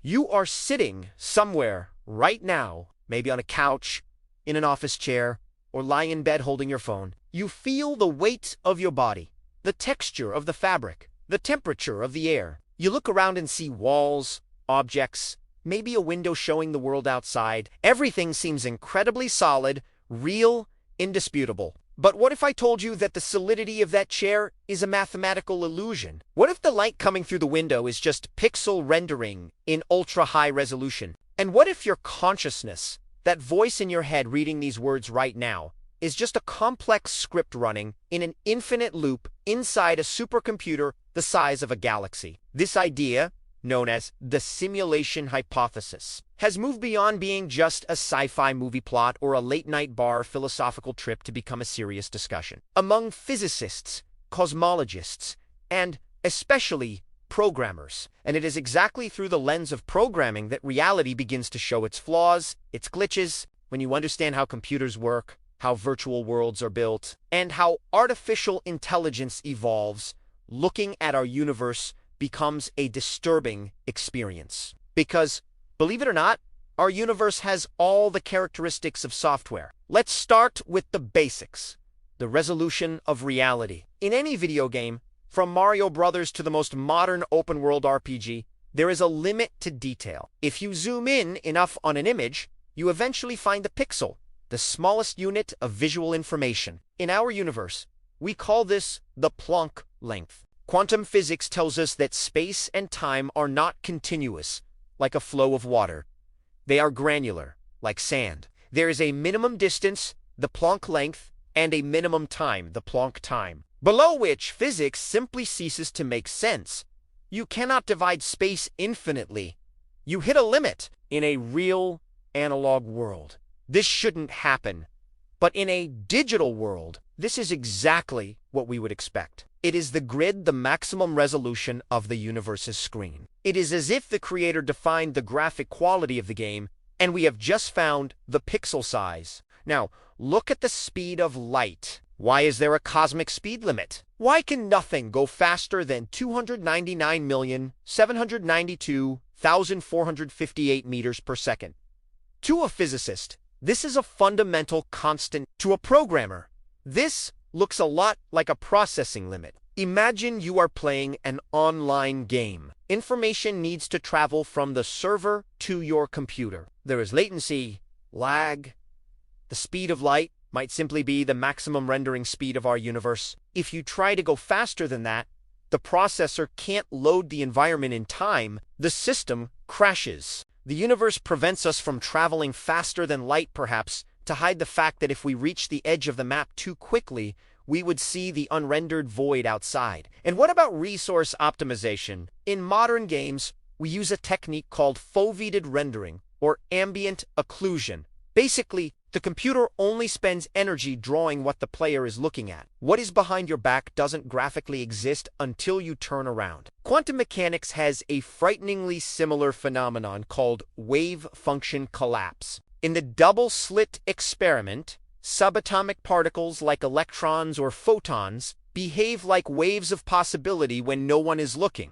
You are sitting somewhere right now, maybe on a couch, in an office chair, or lying in bed holding your phone. You feel the weight of your body, the texture of the fabric, the temperature of the air. You look around and see walls, objects, maybe a window showing the world outside. Everything seems incredibly solid, real, indisputable. But what if I told you that the solidity of that chair is a mathematical illusion? What if the light coming through the window is just pixel rendering in ultra-high resolution? And what if your consciousness, that voice in your head reading these words right now, is just a complex script running in an infinite loop inside a supercomputer the size of a galaxy? This idea, known as the simulation hypothesis, has moved beyond being just a sci-fi movie plot or a late-night bar philosophical trip to become a serious discussion. Among physicists, cosmologists, and especially programmers. And it is exactly through the lens of programming that reality begins to show its flaws, its glitches. When you understand how computers work, how virtual worlds are built, and how artificial intelligence evolves, looking at our universe becomes a disturbing experience. Because, believe it or not, our universe has all the characteristics of software. Let's start with the basics. The resolution of reality. In any video game, from Mario Brothers to the most modern open-world RPG, there is a limit to detail. If you zoom in enough on an image, you eventually find the pixel, the smallest unit of visual information. In our universe, we call this the Planck length. Quantum physics tells us that space and time are not continuous, like a flow of water. They are granular, like sand. There is a minimum distance, the Planck length, and a minimum time, the Planck time, below which physics simply ceases to make sense. You cannot divide space infinitely. You hit a limit in a real analog world. This shouldn't happen. But in a digital world, this is exactly what we would expect. It is the grid, the maximum resolution of the universe's screen. It is as if the creator defined the graphic quality of the game, and we have just found the pixel size. Now, look at the speed of light. Why is there a cosmic speed limit? Why can nothing go faster than 299,792,458 meters per second? To a physicist, this is a fundamental constant. To a programmer, this looks a lot like a processing limit. Imagine you are playing an online game. Information needs to travel from the server to your computer. There is latency, lag. The speed of light might simply be the maximum rendering speed of our universe. If you try to go faster than that, the processor can't load the environment in time. The system crashes. The universe prevents us from traveling faster than light, perhaps, to hide the fact that if we reach the edge of the map too quickly, we would see the unrendered void outside. And what about resource optimization? In modern games, we use a technique called foveated rendering, or ambient occlusion. Basically, the computer only spends energy drawing what the player is looking at. What is behind your back doesn't graphically exist until you turn around. Quantum mechanics has a frighteningly similar phenomenon called wave function collapse. In the double-slit experiment, subatomic particles like electrons or photons behave like waves of possibility when no one is looking.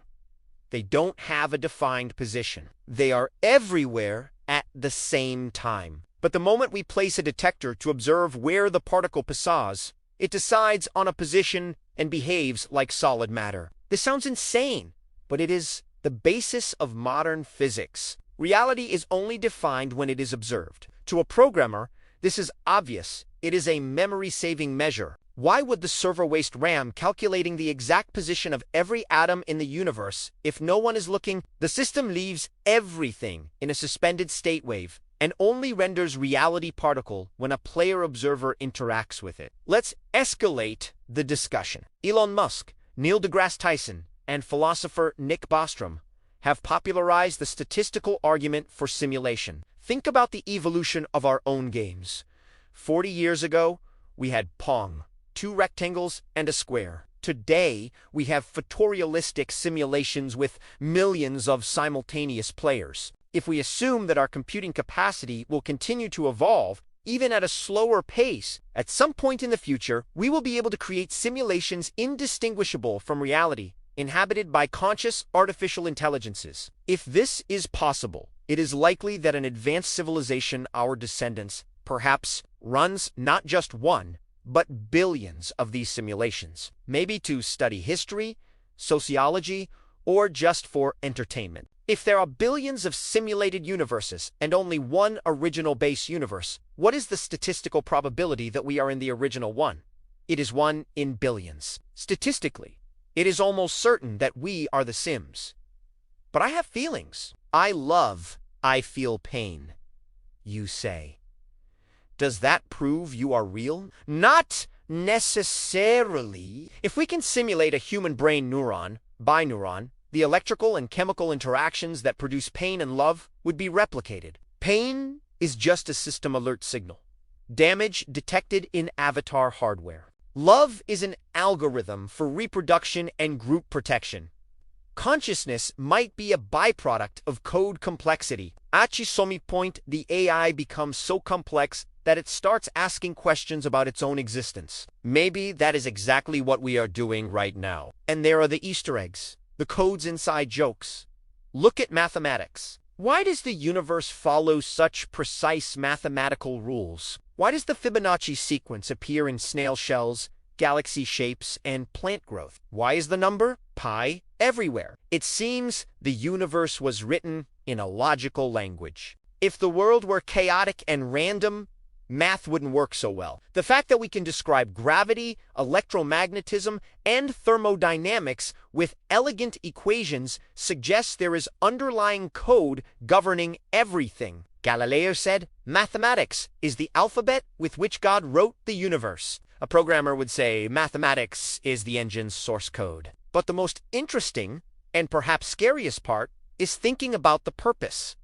They don't have a defined position. They are everywhere at the same time. But the moment we place a detector to observe where the particle passes, it decides on a position and behaves like solid matter. This sounds insane, but it is the basis of modern physics. Reality is only defined when it is observed. To a programmer, this is obvious. It is a memory-saving measure. Why would the server waste RAM calculating the exact position of every atom in the universe if no one is looking? The system leaves everything in a suspended state wave and only renders reality particle when a player observer interacts with it. Let's escalate the discussion. Elon Musk, Neil deGrasse Tyson, and philosopher Nick Bostrom have popularized the statistical argument for simulation. Think about the evolution of our own games. 40 years ago, we had Pong, 2 rectangles and a square. Today, we have photorealistic simulations with millions of simultaneous players. If we assume that our computing capacity will continue to evolve, even at a slower pace, at some point in the future, we will be able to create simulations indistinguishable from reality, inhabited by conscious artificial intelligences. If this is possible, it is likely that an advanced civilization, our descendants, perhaps runs not just one, but billions of these simulations, maybe to study history, sociology, or just for entertainment. If there are billions of simulated universes and only one original base universe, what is the statistical probability that we are in the original one? It is 1 in billions. Statistically, it is almost certain that we are the Sims. But I have feelings. I feel pain, you say. Does that prove you are real? Not necessarily. If we can simulate a human brain neuron by neuron, the electrical and chemical interactions that produce pain and love would be replicated. Pain is just a system alert signal. Damage detected in avatar hardware. Love is an algorithm for reproduction and group protection. Consciousness might be a byproduct of code complexity. At some point, the AI becomes so complex that it starts asking questions about its own existence. Maybe that is exactly what we are doing right now. And there are the Easter eggs, the codes inside jokes. Look at mathematics. Why does the universe follow such precise mathematical rules? Why does the Fibonacci sequence appear in snail shells, galaxy shapes, and plant growth? Why is the number pi everywhere? It seems the universe was written in a logical language. If the world were chaotic and random, math wouldn't work so well. The fact that we can describe gravity, electromagnetism, and thermodynamics with elegant equations suggests there is underlying code governing everything. Galileo said, "Mathematics is the alphabet with which God wrote the universe." A programmer would say, "Mathematics is the engine's source code." But the most interesting, and perhaps scariest part, is thinking about the purpose.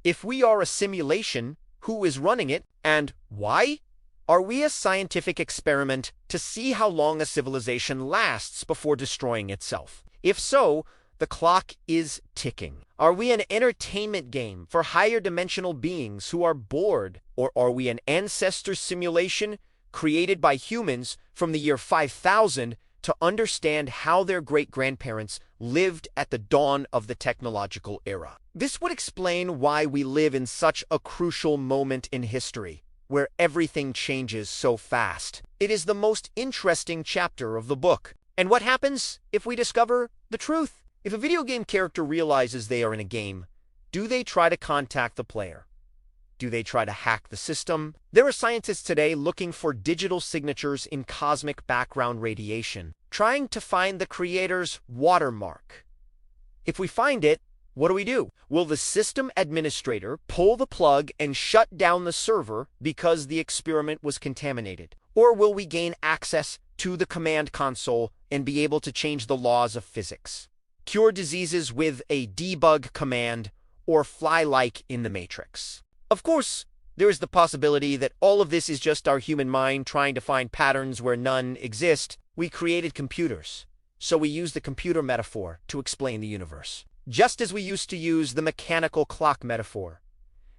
If we are a simulation, who is running it, and why? Are we a scientific experiment to see how long a civilization lasts before destroying itself? If so, the clock is ticking. Are we an entertainment game for higher dimensional beings who are bored? Or are we an ancestor simulation created by humans from the year 5000 to understand how their great-grandparents lived at the dawn of the technological era? This would explain why we live in such a crucial moment in history, where everything changes so fast. It is the most interesting chapter of the book. And what happens if we discover the truth? If a video game character realizes they are in a game, do they try to contact the player? Do they try to hack the system? There are scientists today looking for digital signatures in cosmic background radiation, trying to find the creator's watermark. If we find it, what do? Will the system administrator pull the plug and shut down the server because the experiment was contaminated? Or will we gain access to the command console and be able to change the laws of physics? Cure diseases with a debug command, or fly like in the Matrix? Of course, there is the possibility that all of this is just our human mind trying to find patterns where none exist. We created computers, so we use the computer metaphor to explain the universe, just as we used to use the mechanical clock metaphor.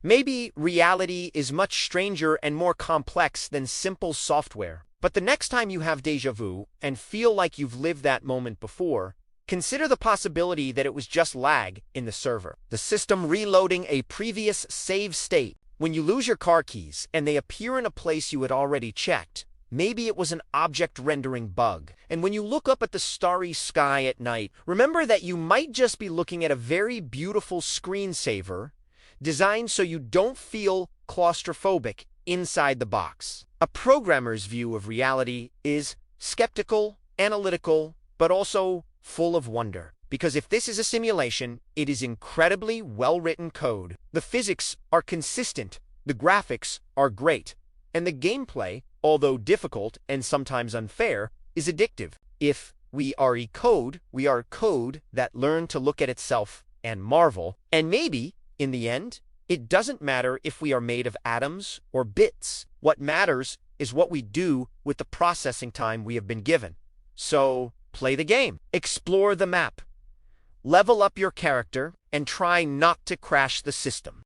Maybe reality is much stranger and more complex than simple software. But the next time you have déjà vu and feel like you've lived that moment before, consider the possibility that it was just lag in the server, the system reloading a previous save state. When you lose your car keys and they appear in a place you had already checked, maybe it was an object rendering bug. And when you look up at the starry sky at night, remember that you might just be looking at a very beautiful screensaver designed so you don't feel claustrophobic inside the box. A programmer's view of reality is skeptical, analytical, but also full of wonder. Because if this is a simulation, it is incredibly well-written code. The physics are consistent, the graphics are great, and the gameplay, although difficult and sometimes unfair, is addictive. If we are code that learned to look at itself and marvel. And maybe, in the end, it doesn't matter if we are made of atoms or bits. What matters is what we do with the processing time we have been given. So, play the game, explore the map, level up your character, and try not to crash the system.